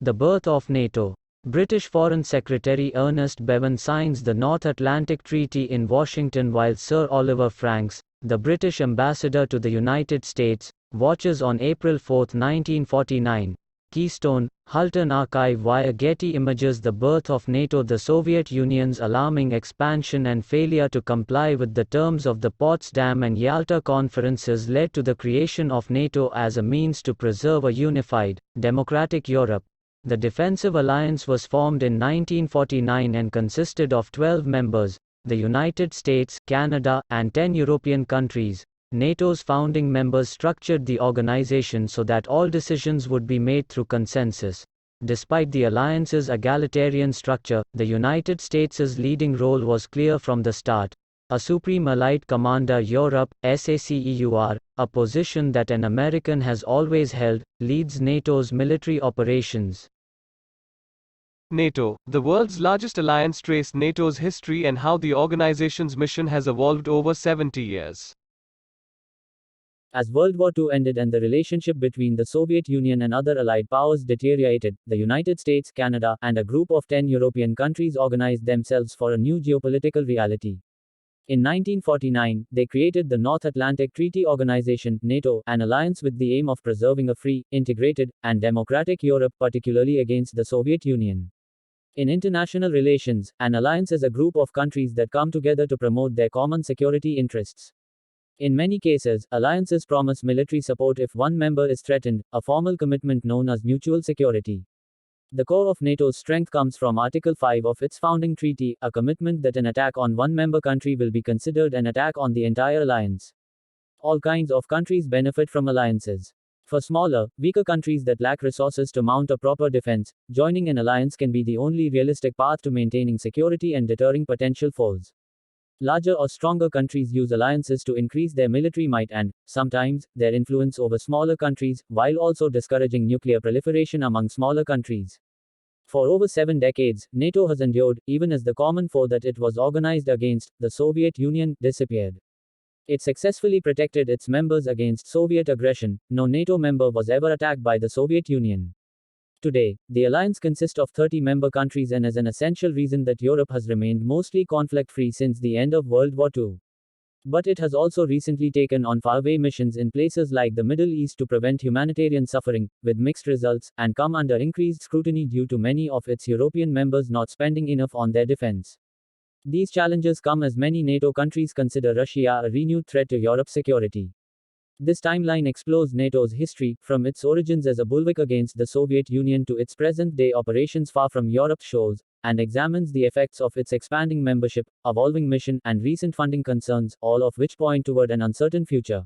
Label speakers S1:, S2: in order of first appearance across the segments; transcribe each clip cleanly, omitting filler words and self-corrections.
S1: The birth of NATO. British Foreign Secretary Ernest Bevin signs the North Atlantic Treaty in Washington while Sir Oliver Franks, the British ambassador to the United States, watches on April 4, 1949. Keystone, Hulton Archive via Getty Images. The birth of NATO. The Soviet Union's alarming expansion and failure to comply with the terms of the Potsdam and Yalta conferences led to the creation of NATO as a means to preserve a unified, democratic Europe. The defensive alliance was formed in 1949 and consisted of 12 members, the United States, Canada, and 10 European countries. NATO's founding members structured the organization so that all decisions would be made through consensus. Despite the alliance's egalitarian structure, the United States' leading role was clear from the start. A Supreme Allied Commander Europe, SACEUR, a position that an American has always held, leads NATO's military operations.
S2: NATO, the world's largest alliance, traced NATO's history and how the organization's mission has evolved over 70 years.
S3: As World War II ended and the relationship between the Soviet Union and other Allied powers deteriorated, the United States, Canada, and a group of 10 European countries organized themselves for a new geopolitical reality. In 1949, they created the North Atlantic Treaty Organization, NATO, an alliance with the aim of preserving a free, integrated, and democratic Europe, particularly against the Soviet Union. In international relations, an alliance is a group of countries that come together to promote their common security interests. In many cases, alliances promise military support if one member is threatened, a formal commitment known as mutual security. The core of NATO's strength comes from Article 5 of its founding treaty, a commitment that an attack on one member country will be considered an attack on the entire alliance. All kinds of countries benefit from alliances. For smaller, weaker countries that lack resources to mount a proper defense, joining an alliance can be the only realistic path to maintaining security and deterring potential foes. Larger or stronger countries use alliances to increase their military might and, sometimes, their influence over smaller countries, while also discouraging nuclear proliferation among smaller countries. For over 7 decades, NATO has endured, even as the common foe that it was organized against, the Soviet Union, disappeared. It successfully protected its members against Soviet aggression. No NATO member was ever attacked by the Soviet Union. Today, the alliance consists of 30 member countries and is an essential reason that Europe has remained mostly conflict-free since the end of World War II. But it has also recently taken on faraway missions in places like the Middle East to prevent humanitarian suffering, with mixed results, and come under increased scrutiny due to many of its European members not spending enough on their defense. These challenges come as many NATO countries consider Russia a renewed threat to Europe's security. This timeline explores NATO's history, from its origins as a bulwark against the Soviet Union to its present-day operations far from Europe's shores, and examines the effects of its expanding membership, evolving mission, and recent funding concerns, all of which point toward an uncertain future.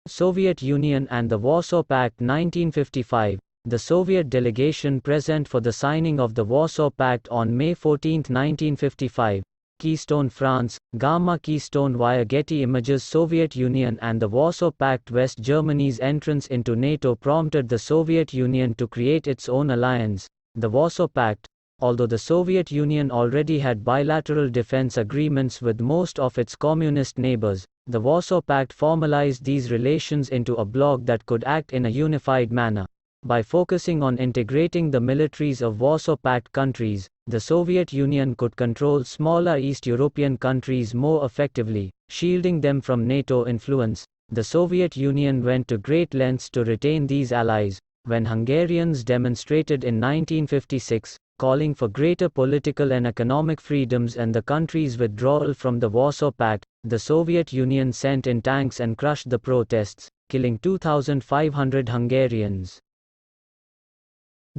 S1: Soviet Union and the Warsaw Pact. 1955. The Soviet delegation present for the signing of the Warsaw Pact on May 14, 1955. Keystone, France, Gamma Keystone via Getty Images. Soviet Union and the Warsaw Pact. West Germany's entrance into NATO prompted the Soviet Union to create its own alliance, the Warsaw Pact. Although the Soviet Union already had bilateral defense agreements with most of its communist neighbors, the Warsaw Pact formalized these relations into a bloc that could act in a unified manner. By focusing on integrating the militaries of Warsaw Pact countries, the Soviet Union could control smaller East European countries more effectively, shielding them from NATO influence. The Soviet Union went to great lengths to retain these allies. When Hungarians demonstrated in 1956, calling for greater political and economic freedoms and the country's withdrawal from the Warsaw Pact, the Soviet Union sent in tanks and crushed the protests, killing 2,500 Hungarians.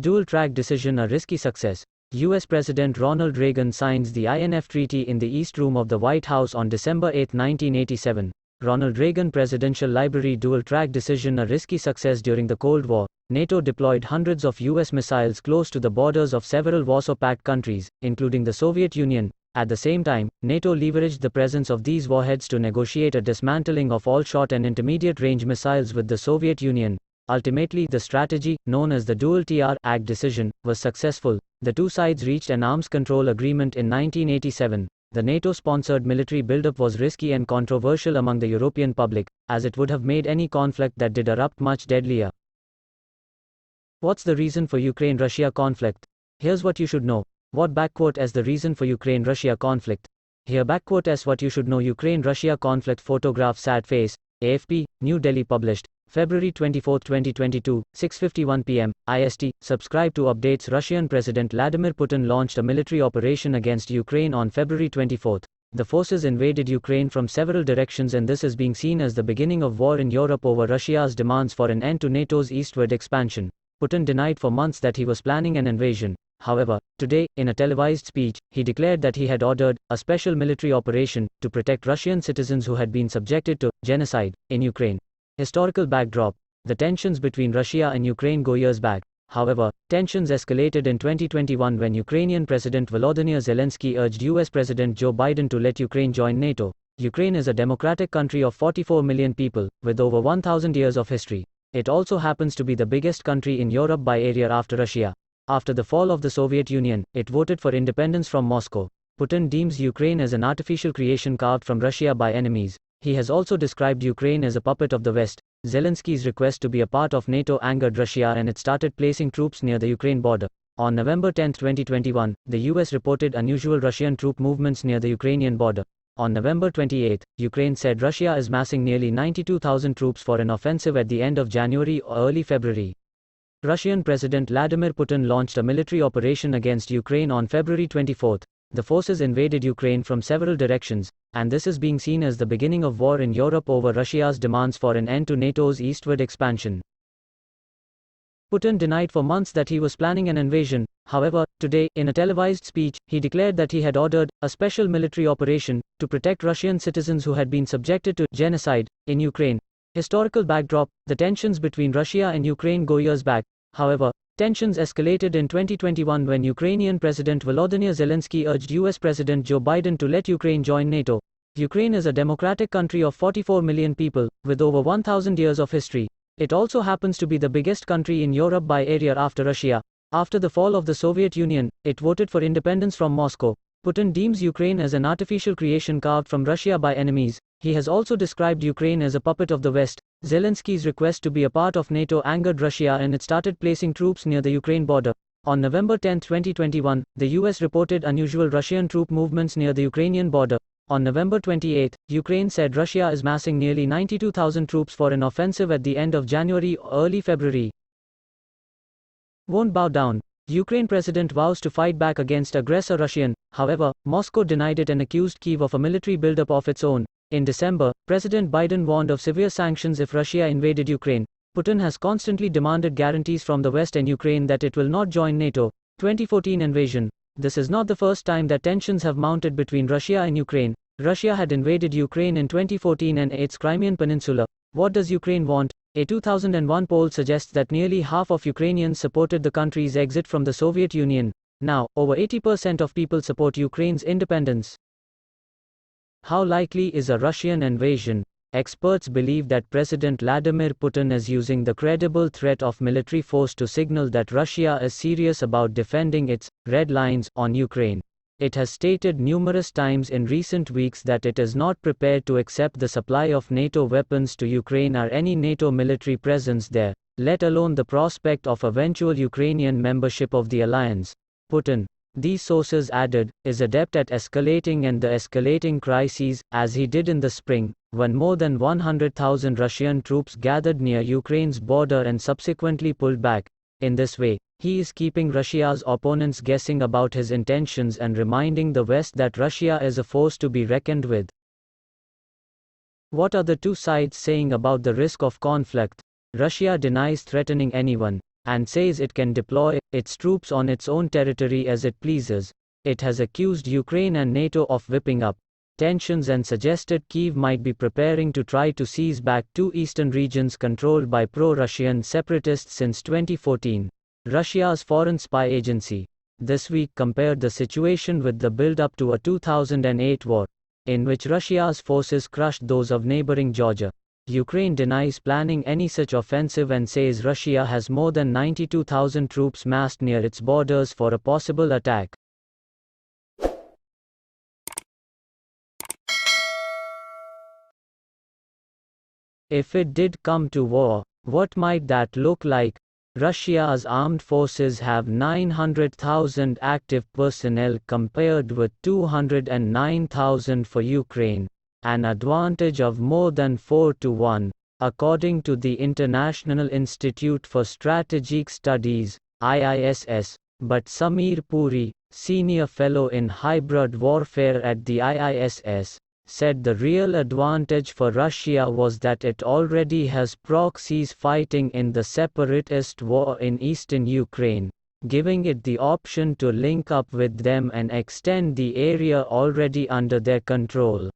S1: Dual-track decision a risky success. U.S. President Ronald Reagan signs the INF Treaty in the East Room of the White House on December 8, 1987. Ronald Reagan Presidential Library. Dual-track decision a risky success. During the Cold War, NATO deployed hundreds of U.S. missiles close to the borders of several Warsaw Pact countries, including the Soviet Union. At the same time, NATO leveraged the presence of these warheads to negotiate a dismantling of all short and intermediate-range missiles with the Soviet Union. Ultimately, the strategy, known as the Dual TR Act decision, was successful. The two sides reached an arms control agreement in 1987, The NATO-sponsored military buildup was risky and controversial among the European public, as it would have made any conflict that did erupt much deadlier. What's the reason for Ukraine-Russia conflict? Here's what you should know. What backquote as the reason for Ukraine-Russia conflict? Here backquote as what you should know. Ukraine-Russia conflict photograph sad face. AFP, New Delhi published, February 24, 2022, 6:51 p.m. IST. Subscribe to updates. Russian President Vladimir Putin launched a military operation against Ukraine on February 24. The forces invaded Ukraine from several directions, and this is being seen as the beginning of war in Europe over Russia's demands for an end to NATO's eastward expansion. Putin denied for months that he was planning an invasion. However, today, in a televised speech, he declared that he had ordered a special military operation to protect Russian citizens who had been subjected to genocide in Ukraine. Historical backdrop. The tensions between Russia and Ukraine go years back. However, tensions escalated in 2021 when Ukrainian President Volodymyr Zelensky urged US President Joe Biden to let Ukraine join NATO. Ukraine is a democratic country of 44 million people, with over 1,000 years of history. It also happens to be the biggest country in Europe by area after Russia. After the fall of the Soviet Union, it voted for independence from Moscow. Putin deems Ukraine as an artificial creation carved from Russia by enemies. He has also described Ukraine as a puppet of the West. Zelensky's request to be a part of NATO angered Russia, and it started placing troops near the Ukraine border. On November 10, 2021, the US reported unusual Russian troop movements near the Ukrainian border. On November 28, Ukraine said Russia is massing nearly 92,000 troops for an offensive at the end of January or early February. Russian President Vladimir Putin launched a military operation against Ukraine on February 24. The forces invaded Ukraine from several directions, and this is being seen as the beginning of war in Europe over Russia's demands for an end to NATO's eastward expansion. Putin denied for months that he was planning an invasion. However, today, in a televised speech, he declared that he had ordered a special military operation to protect Russian citizens who had been subjected to genocide in Ukraine. Historical backdrop. The tensions between Russia and Ukraine go years back. However, tensions escalated in 2021 when Ukrainian President Volodymyr Zelensky urged US President Joe Biden to let Ukraine join NATO. Ukraine is a democratic country of 44 million people, with over 1,000 years of history. It also happens to be the biggest country in Europe by area after Russia. After the fall of the Soviet Union, it voted for independence from Moscow. Putin deems Ukraine as an artificial creation carved from Russia by enemies. He has also described Ukraine as a puppet of the West. Zelensky's request to be a part of NATO angered Russia, and it started placing troops near the Ukraine border. On November 10, 2021, the US reported unusual Russian troop movements near the Ukrainian border. On November 28, Ukraine said Russia is massing nearly 92,000 troops for an offensive at the end of January or early February. Won't bow down. Ukraine president vows to fight back against aggressor Russian. However, Moscow denied it and accused Kyiv of a military buildup of its own. In December, President Biden warned of severe sanctions if Russia invaded Ukraine. Putin has constantly demanded guarantees from the West and Ukraine that it will not join NATO. 2014 invasion. This is not the first time that tensions have mounted between Russia and Ukraine. Russia had invaded Ukraine in 2014 and its Crimean Peninsula. What does Ukraine want? A 2001 poll suggests that nearly half of Ukrainians supported the country's exit from the Soviet Union. Now, over 80% of people support Ukraine's independence. How likely is a Russian invasion? Experts believe that President Vladimir Putin is using the credible threat of military force to signal that Russia is serious about defending its red lines on Ukraine. It has stated numerous times in recent weeks that it is not prepared to accept the supply of NATO weapons to Ukraine or any NATO military presence there, let alone the prospect of eventual Ukrainian membership of the alliance. Putin, these sources added, is adept at escalating and the escalating crises, as he did in the spring, when more than 100,000 Russian troops gathered near Ukraine's border and subsequently pulled back. In this way, he is keeping Russia's opponents guessing about his intentions and reminding the West that Russia is a force to be reckoned with. What are the two sides saying about the risk of conflict? Russia denies threatening anyone, and says it can deploy its troops on its own territory as it pleases. It has accused Ukraine and NATO of whipping up tensions and suggested Kyiv might be preparing to try to seize back two eastern regions controlled by pro-Russian separatists since 2014. Russia's foreign spy agency this week compared the situation with the build-up to a 2008 war, in which Russia's forces crushed those of neighboring Georgia. Ukraine denies planning any such offensive and says Russia has more than 92,000 troops massed near its borders for a possible attack. If it did come to war, what might that look like? Russia's armed forces have 900,000 active personnel compared with 209,000 for Ukraine, an advantage of more than 4 to 1, according to the International Institute for Strategic Studies, IISS, but Samir Puri, senior fellow in hybrid warfare at the IISS, said the real advantage for Russia was that it already has proxies fighting in the separatist war in eastern Ukraine, giving it the option to link up with them and extend the area already under their control.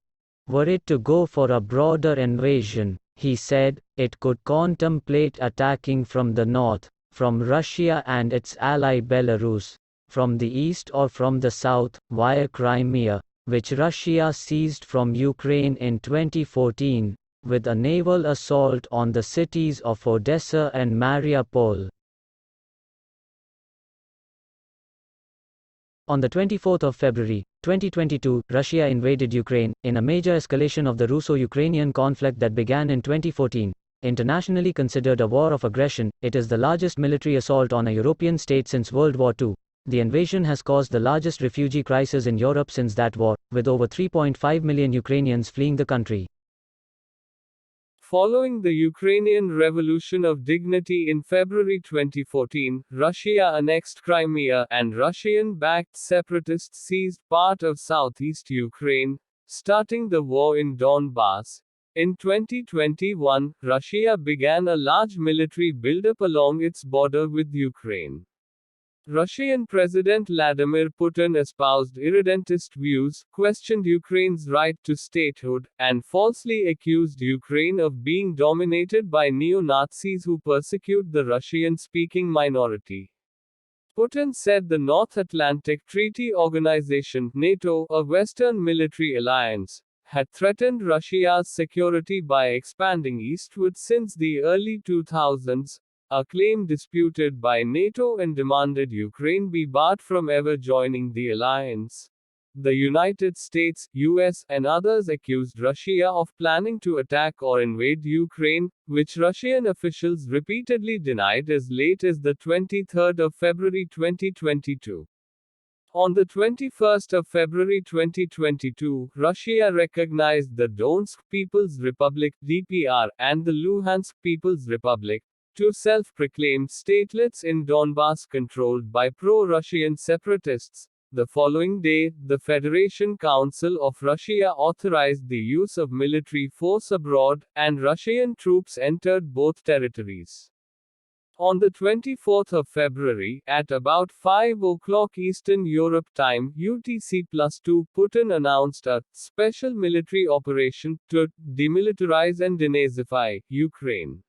S1: Were it to go for a broader invasion, he said, it could contemplate attacking from the north, from Russia and its ally Belarus, from the east or from the south, via Crimea, which Russia seized from Ukraine in 2014, with a naval assault on the cities of Odessa and Mariupol. On the 24th of February, 2022, Russia invaded Ukraine, in a major escalation of the Russo-Ukrainian conflict that began in 2014. Internationally considered a war of aggression, it is the largest military assault on a European state since World War II. The invasion has caused the largest refugee crisis in Europe since that war, with over 3.5 million Ukrainians fleeing the country.
S2: Following the Ukrainian Revolution of Dignity in February 2014, Russia annexed Crimea, and Russian-backed separatists seized part of southeast Ukraine, starting the war in Donbass. In 2021, Russia began a large military buildup along its border with Ukraine. Russian President Vladimir Putin espoused irredentist views, questioned Ukraine's right to statehood, and falsely accused Ukraine of being dominated by neo-Nazis who persecute the Russian-speaking minority. Putin said the North Atlantic Treaty Organization, NATO, a Western military alliance, had threatened Russia's security by expanding eastward since the early 2000s, a claim disputed by NATO, and demanded Ukraine be barred from ever joining the alliance. The United States, US, and others accused Russia of planning to attack or invade Ukraine, which Russian officials repeatedly denied as late as the 23rd of February 2022. On the 21st of February 2022, Russia recognized the Donetsk People's Republic (DPR) and the Luhansk People's Republic, two self-proclaimed statelets in Donbass controlled by pro-Russian separatists. The following day, the Federation Council of Russia authorized the use of military force abroad, and Russian troops entered both territories. On the 24th of February, at about 5 o'clock Eastern Europe time (UTC+2), Putin announced a special military operation to demilitarize and denazify Ukraine.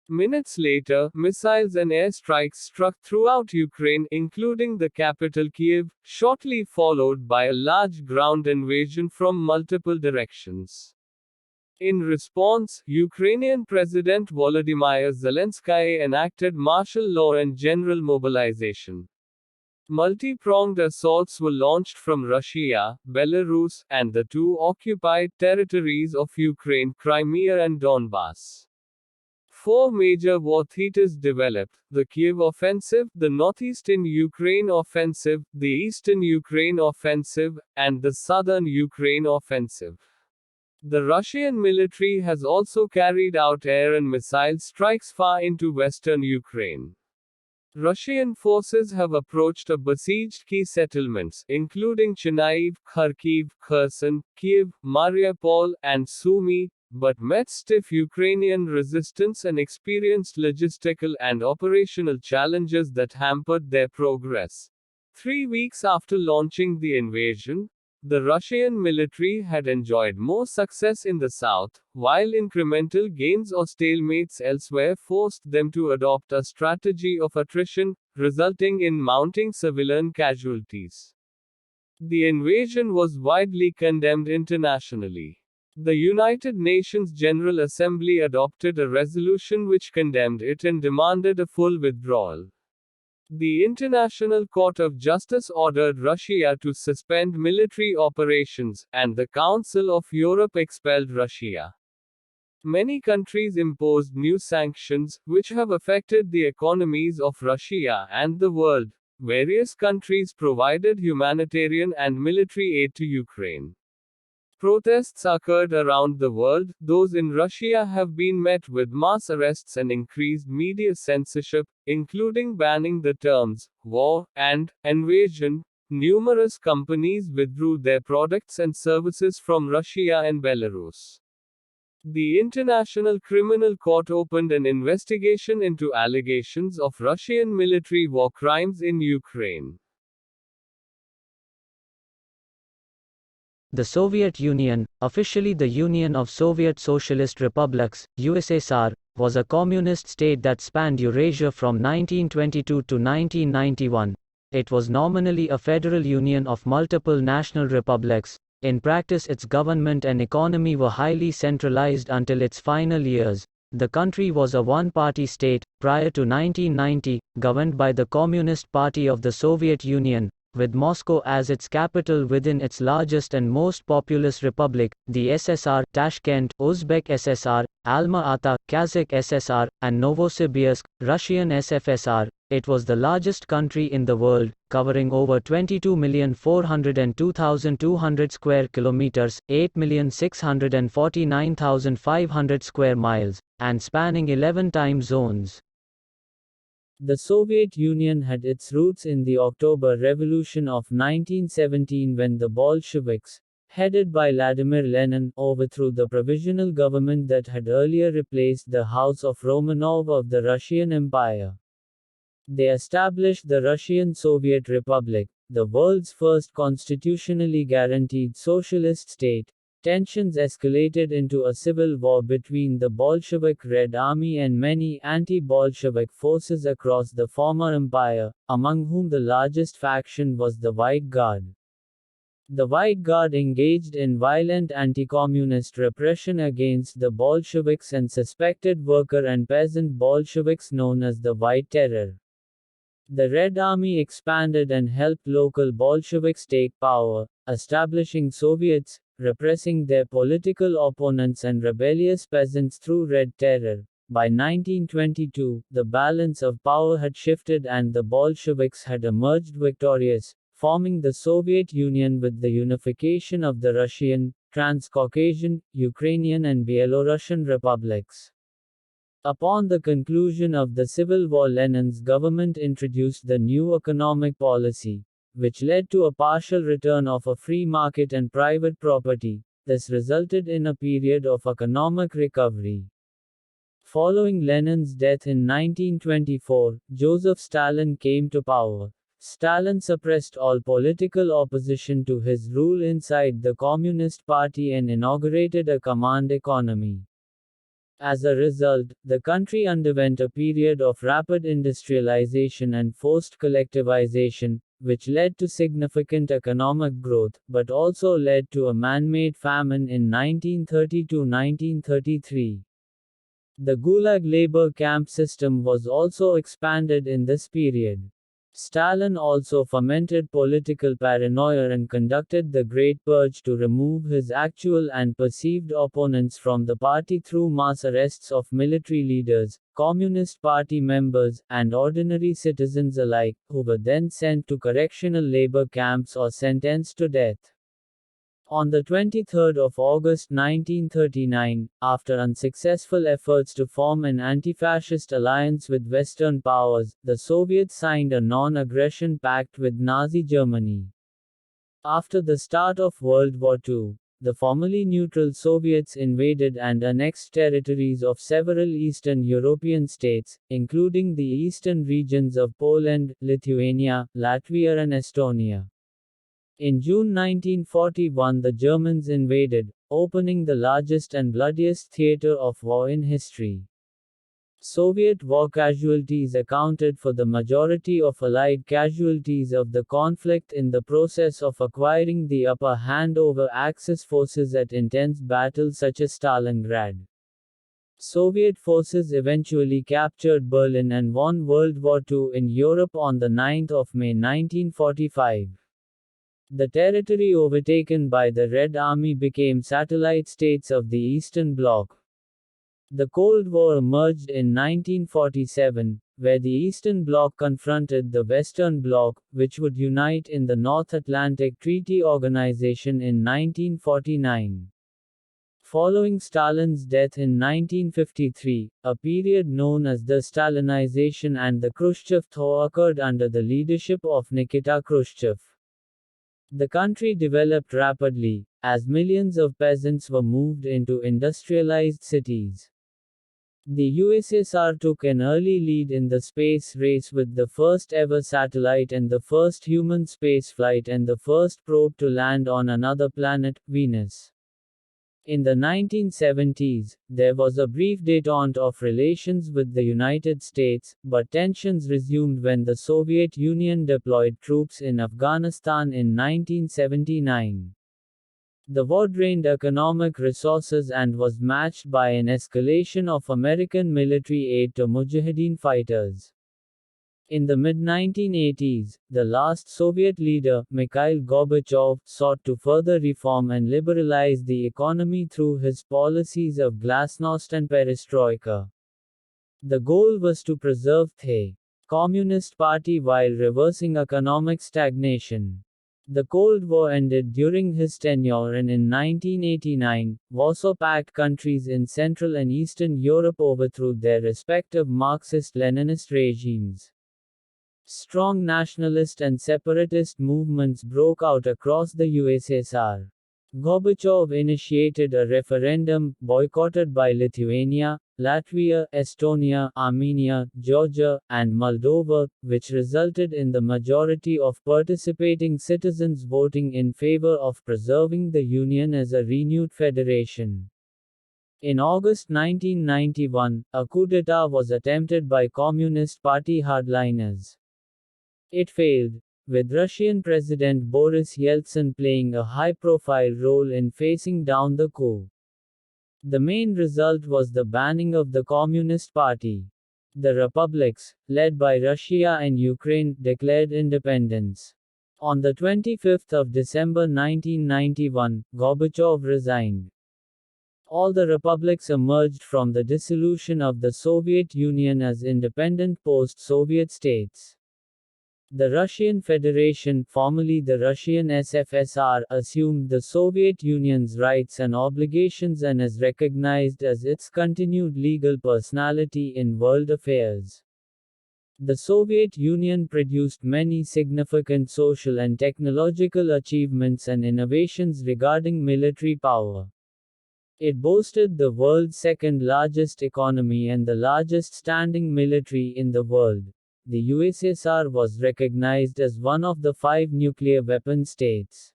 S2: Minutes later, missiles and airstrikes struck throughout Ukraine, including the capital Kyiv, shortly followed by a large ground invasion from multiple directions. In response, Ukrainian President Volodymyr Zelensky enacted martial law and general mobilization. Multi-pronged assaults were launched from Russia, Belarus, and the two occupied territories of Ukraine, Crimea and Donbass. Four major war theaters developed: the Kyiv Offensive, the Northeastern Ukraine Offensive, the Eastern Ukraine Offensive, and the Southern Ukraine Offensive. The Russian military has also carried out air and missile strikes far into western Ukraine. Russian forces have approached or besieged key settlements, including Chernihiv, Kharkiv, Kherson, Kyiv, Mariupol, and Sumy, but met stiff Ukrainian resistance and experienced logistical and operational challenges that hampered their progress. 3 weeks after launching the invasion, the Russian military had enjoyed more success in the south, while incremental gains or stalemates elsewhere forced them to adopt a strategy of attrition, resulting in mounting civilian casualties. The invasion was widely condemned internationally. The United Nations General Assembly adopted a resolution which condemned it and demanded a full withdrawal. The International Court of Justice ordered Russia to suspend military operations, and the Council of Europe expelled Russia. Many countries imposed new sanctions, which have affected the economies of Russia and the world. Various countries provided humanitarian and military aid to Ukraine. Protests occurred around the world. Those in Russia have been met with mass arrests and increased media censorship, including banning the terms war and invasion. Numerous companies withdrew their products and services from Russia and Belarus. The International Criminal Court opened an investigation into allegations of Russian military war crimes in Ukraine.
S1: The Soviet Union, officially the Union of Soviet Socialist Republics, USSR, was a communist state that spanned Eurasia from 1922 to 1991. It was nominally a federal union of multiple national republics. In practice, its government and economy were highly centralized until its final years. The country was a one-party state, prior to 1990, governed by the Communist Party of the Soviet Union, with Moscow as its capital within its largest and most populous republic, the SSR, Tashkent, Uzbek SSR, Alma-Ata, Kazakh SSR, and Novosibirsk, Russian SFSR. It was the largest country in the world, covering over 22,402,200 square kilometers, 8,649,500 square miles, and spanning 11 time zones.
S3: The Soviet Union had its roots in the October Revolution of 1917 when the Bolsheviks, headed by Vladimir Lenin, overthrew the provisional government that had earlier replaced the House of Romanov of the Russian Empire. They established the Russian Soviet Republic, the world's first constitutionally guaranteed socialist state. Tensions escalated into a civil war between the Bolshevik Red Army and many anti-Bolshevik forces across the former empire, among whom the largest faction was the White Guard. The White Guard engaged in violent anti-communist repression against the Bolsheviks and suspected worker and peasant Bolsheviks known as the White Terror. The Red Army expanded and helped local Bolsheviks take power, establishing Soviets, repressing their political opponents and rebellious peasants through Red Terror. By 1922, the balance of power had shifted and the Bolsheviks had emerged victorious, forming the Soviet Union with the unification of the Russian, Transcaucasian, Ukrainian and Belarusian republics. Upon the conclusion of the Civil War, Lenin's government introduced the new economic policy, which led to a partial return of a free market and private property. This resulted in a period of economic recovery. Following Lenin's death in 1924, Joseph Stalin came to power. Stalin suppressed all political opposition to his rule inside the Communist Party and inaugurated a command economy. As a result, the country underwent a period of rapid industrialization and forced collectivization, which led to significant economic growth, but also led to a man-made famine in 1930–1933. The Gulag labor camp system was also expanded in this period. Stalin also fomented political paranoia and conducted the Great Purge to remove his actual and perceived opponents from the party through mass arrests of military leaders, Communist Party members, and ordinary citizens alike, who were then sent to correctional labor camps or sentenced to death. On the 23rd of August 1939, after unsuccessful efforts to form an anti-fascist alliance with Western powers, the Soviets signed a non-aggression pact with Nazi Germany. After the start of World War II, the formerly neutral Soviets invaded and annexed territories of several Eastern European states, including the eastern regions of Poland, Lithuania, Latvia and Estonia. In June 1941, the Germans invaded, opening the largest and bloodiest theater of war in history. Soviet war casualties accounted for the majority of Allied casualties of the conflict in the process of acquiring the upper hand over Axis forces at intense battles such as Stalingrad. Soviet forces eventually captured Berlin and won World War II in Europe on 9 May 1945. The territory overtaken by the Red Army became satellite states of the Eastern Bloc. The Cold War emerged in 1947, where the Eastern Bloc confronted the Western Bloc, which would unite in the North Atlantic Treaty Organization in 1949. Following Stalin's death in 1953, a period known as the Stalinization and the Khrushchev thaw occurred under the leadership of Nikita Khrushchev. The country developed rapidly, as millions of peasants were moved into industrialized cities. The USSR took an early lead in the space race with the first ever satellite and the first human spaceflight and the first probe to land on another planet, Venus. In the 1970s, there was a brief détente of relations with the United States, but tensions resumed when the Soviet Union deployed troops in Afghanistan in 1979. The war drained economic resources and was matched by an escalation of American military aid to Mujahideen fighters. In the mid-1980s, the last Soviet leader, Mikhail Gorbachev, sought to further reform and liberalize the economy through his policies of glasnost and perestroika. The goal was to preserve the Communist Party while reversing economic stagnation. The Cold War ended during his tenure and in 1989, Warsaw Pact countries in Central and Eastern Europe overthrew their respective Marxist-Leninist regimes. Strong nationalist and separatist movements broke out across the USSR. Gorbachev initiated a referendum, boycotted by Lithuania, Latvia, Estonia, Armenia, Georgia, and Moldova, which resulted in the majority of participating citizens voting in favor of preserving the Union as a renewed federation. In August 1991, a coup d'état was attempted by Communist Party hardliners. It failed, with Russian President Boris Yeltsin playing a high-profile role in facing down the coup. The main result was the banning of the Communist Party. The republics, led by Russia and Ukraine, declared independence. On the 25th of December 1991, Gorbachev resigned. All the republics emerged from the dissolution of the Soviet Union as independent post-Soviet states. The Russian Federation, formerly the Russian SFSR, assumed the Soviet Union's rights and obligations and is recognized as its continued legal personality in world affairs. The Soviet Union produced many significant social and technological achievements and innovations regarding military power. It boasted the world's second largest economy and the largest standing military in the world. The USSR was recognized as one of the 5 nuclear weapon states.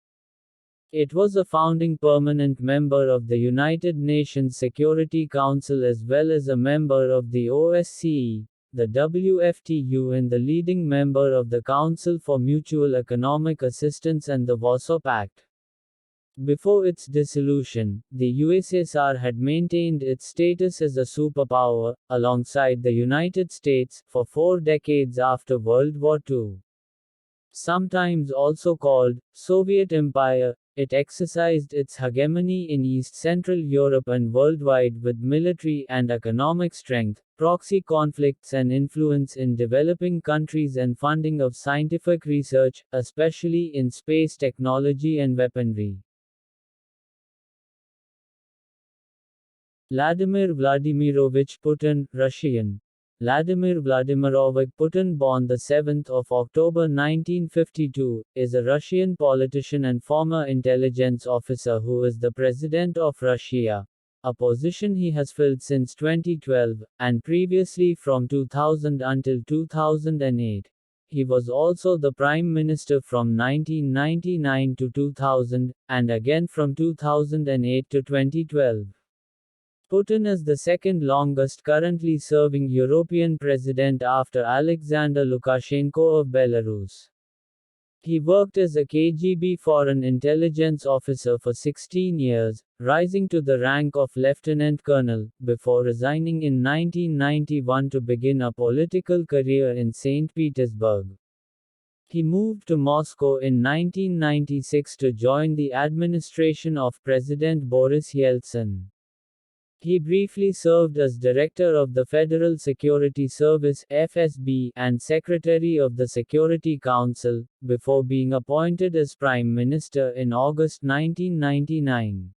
S3: It was a founding permanent member of the United Nations Security Council as well as a member of the OSCE, the WFTU and the leading member of the Council for Mutual Economic Assistance and the Warsaw Pact. Before its dissolution, the USSR had maintained its status as a superpower, alongside the United States, for 4 decades after World War II. Sometimes also called Soviet Empire, it exercised its hegemony in East Central Europe and worldwide with military and economic strength, proxy conflicts and influence in developing countries and funding of scientific research, especially in space technology and weaponry. Vladimir Vladimirovich Putin, Russian. Vladimir Vladimirovich Putin, born the 7th of October 1952, is a Russian politician and former intelligence officer who is the President of Russia, a position he has filled since 2012, and previously from 2000 until 2008. He was also the Prime Minister from 1999 to 2000, and again from 2008 to 2012. Putin is the second longest currently serving European president after Alexander Lukashenko of Belarus. He worked as a KGB foreign intelligence officer for 16 years, rising to the rank of lieutenant colonel, before resigning in 1991 to begin a political career in St. Petersburg. He moved to Moscow in 1996 to join the administration of President Boris Yeltsin. He briefly served as Director of the Federal Security Service (FSB) and Secretary of the Security Council, before being appointed as Prime Minister in August 1999.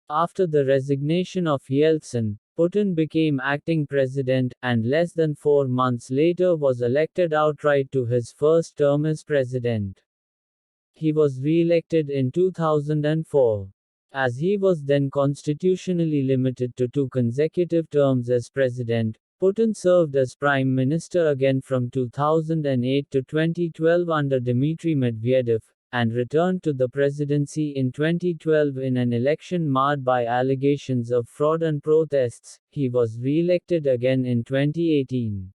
S3: After the resignation of Yeltsin, Putin became acting president, and less than 4 months later was elected outright to his first term as president. He was re-elected in 2004. As he was then constitutionally limited to 2 consecutive terms as president, Putin served as prime minister again from 2008 to 2012 under Dmitry Medvedev, and returned to the presidency in 2012 in an election marred by allegations of fraud and protests. He was re-elected again in 2018.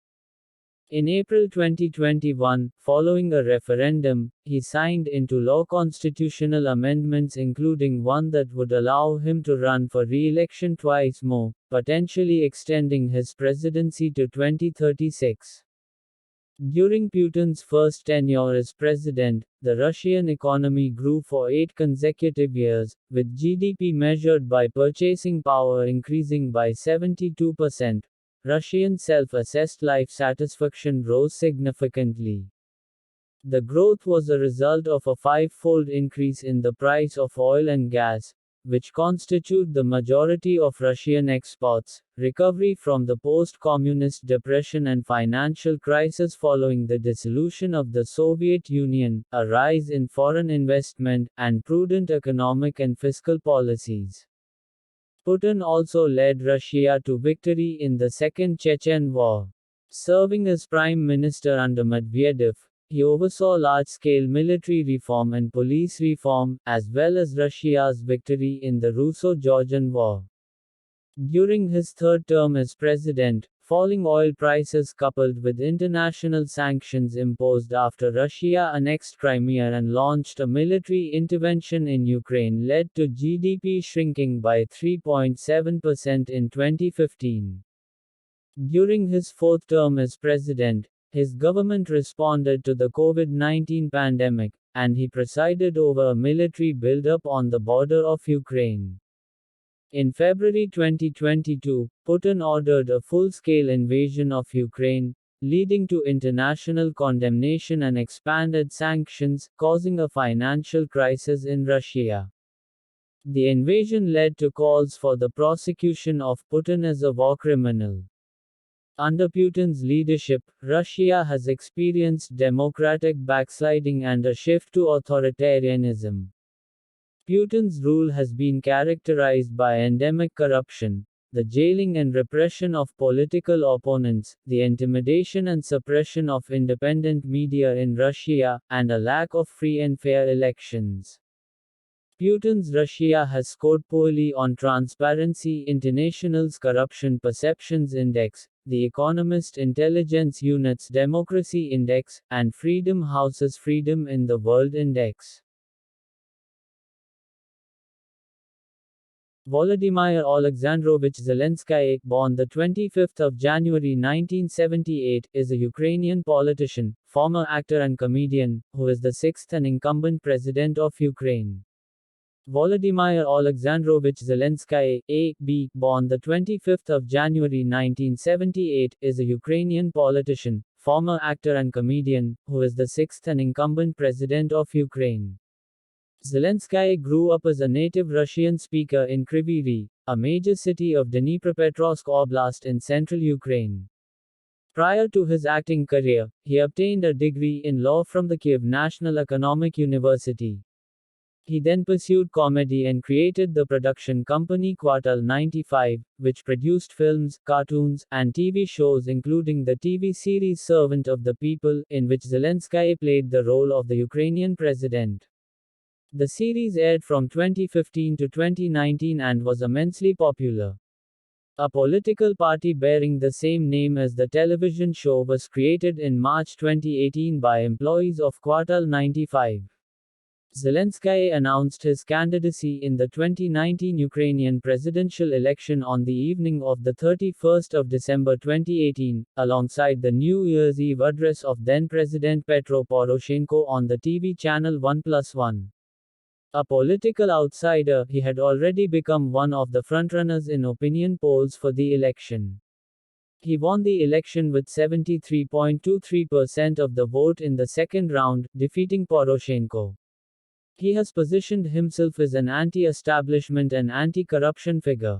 S3: In April 2021, following a referendum, he signed into law constitutional amendments including one that would allow him to run for re-election twice more, potentially extending his presidency to 2036. During Putin's first tenure as president, the Russian economy grew for 8 consecutive years, with GDP measured by purchasing power increasing by 72%. Russian self-assessed life satisfaction rose significantly. The growth was a result of a five-fold increase in the price of oil and gas, which constitute the majority of Russian exports, recovery from the post-communist depression and financial crisis following the dissolution of the Soviet Union, a rise in foreign investment, and prudent economic and fiscal policies. Putin also led Russia to victory in the Second Chechen War. Serving as prime minister under Medvedev, he oversaw large-scale military reform and police reform, as well as Russia's victory in the Russo-Georgian War. During his third term as president, falling oil prices coupled with international sanctions imposed after Russia annexed Crimea and launched a military intervention in Ukraine led to GDP shrinking by 3.7% in 2015. During his fourth term as president, his government responded to the COVID-19 pandemic, and he presided over a military buildup on the border of Ukraine. In February 2022, Putin ordered a full-scale invasion of Ukraine, leading to international condemnation and expanded sanctions, causing a financial crisis in Russia. The invasion led to calls for the prosecution of Putin as a war criminal. Under Putin's leadership, Russia has experienced democratic backsliding and a shift to authoritarianism. Putin's rule has been characterized by endemic corruption, the jailing and repression of political opponents, the intimidation and suppression of independent media in Russia, and a lack of free and fair elections. Putin's Russia has scored poorly on Transparency International's Corruption Perceptions Index, The Economist Intelligence Unit's Democracy Index, and Freedom House's Freedom in the World Index. Volodymyr Alexandrovich Zelensky, born the 25th of January 1978, is a Ukrainian politician, former actor and comedian, who is the sixth and incumbent president of Ukraine. Volodymyr Alexandrovich Zelensky, A.B., born the 25th of January 1978, is a Ukrainian politician, former actor and comedian, who is the sixth and incumbent president of Ukraine. Zelensky grew up as a native Russian speaker in Kryvyi Rih, a major city of Dnipropetrovsk Oblast in central Ukraine. Prior to his acting career, he obtained a degree in law from the Kyiv National Economic University. He then pursued comedy and created the production company Kvartal 95, which produced films, cartoons, and TV shows including the TV series Servant of the People, in which Zelensky played the role of the Ukrainian president. The series aired from 2015 to 2019 and was immensely popular. A political party bearing the same name as the television show was created in March 2018 by employees of Kvartal 95. Zelensky announced his candidacy in the 2019 Ukrainian presidential election on the evening of the 31st of December 2018, alongside the New Year's Eve address of then-President Petro Poroshenko on the TV channel 1+1. A political outsider, he had already become one of the frontrunners in opinion polls for the election. He won the election with 73.23% of the vote in the second round, defeating Poroshenko. He has positioned himself as an anti-establishment and anti-corruption figure.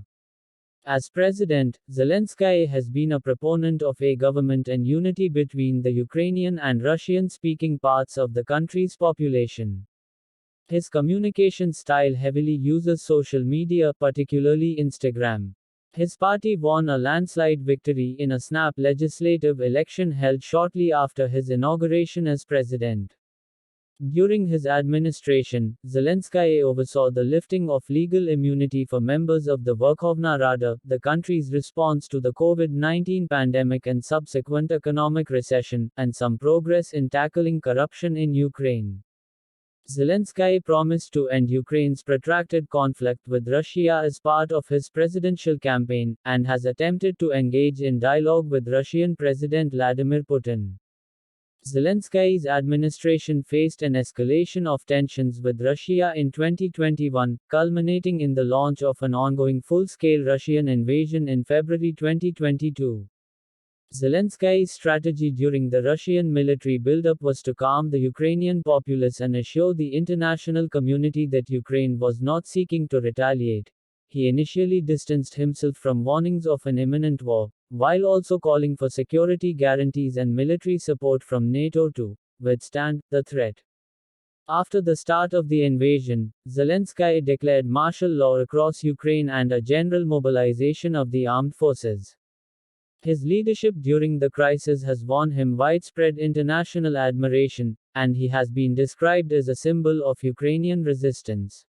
S3: As president, Zelensky has been a proponent of a government and unity between the Ukrainian and Russian-speaking parts of the country's population. His communication style heavily uses social media, particularly Instagram. His party won a landslide victory in a snap legislative election held shortly after his inauguration as president. During his administration, Zelensky oversaw the lifting of legal immunity for members of the Verkhovna Rada, the country's response to the COVID-19 pandemic and subsequent economic recession, and some progress in tackling corruption in Ukraine. Zelensky promised to end Ukraine's protracted conflict with Russia as part of his presidential campaign, and has attempted to engage in dialogue with Russian President Vladimir Putin. Zelensky's administration faced an escalation of tensions with Russia in 2021, culminating in the launch of an ongoing full-scale Russian invasion in February 2022. Zelensky's strategy during the Russian military buildup was to calm the Ukrainian populace and assure the international community that Ukraine was not seeking to retaliate. He initially distanced himself from warnings of an imminent war, while also calling for security guarantees and military support from NATO to withstand the threat. After the start of the invasion, Zelensky declared martial law across Ukraine and a general mobilization of the armed forces. His leadership during the crisis has won him widespread international admiration, and he has been described as a symbol of Ukrainian resistance.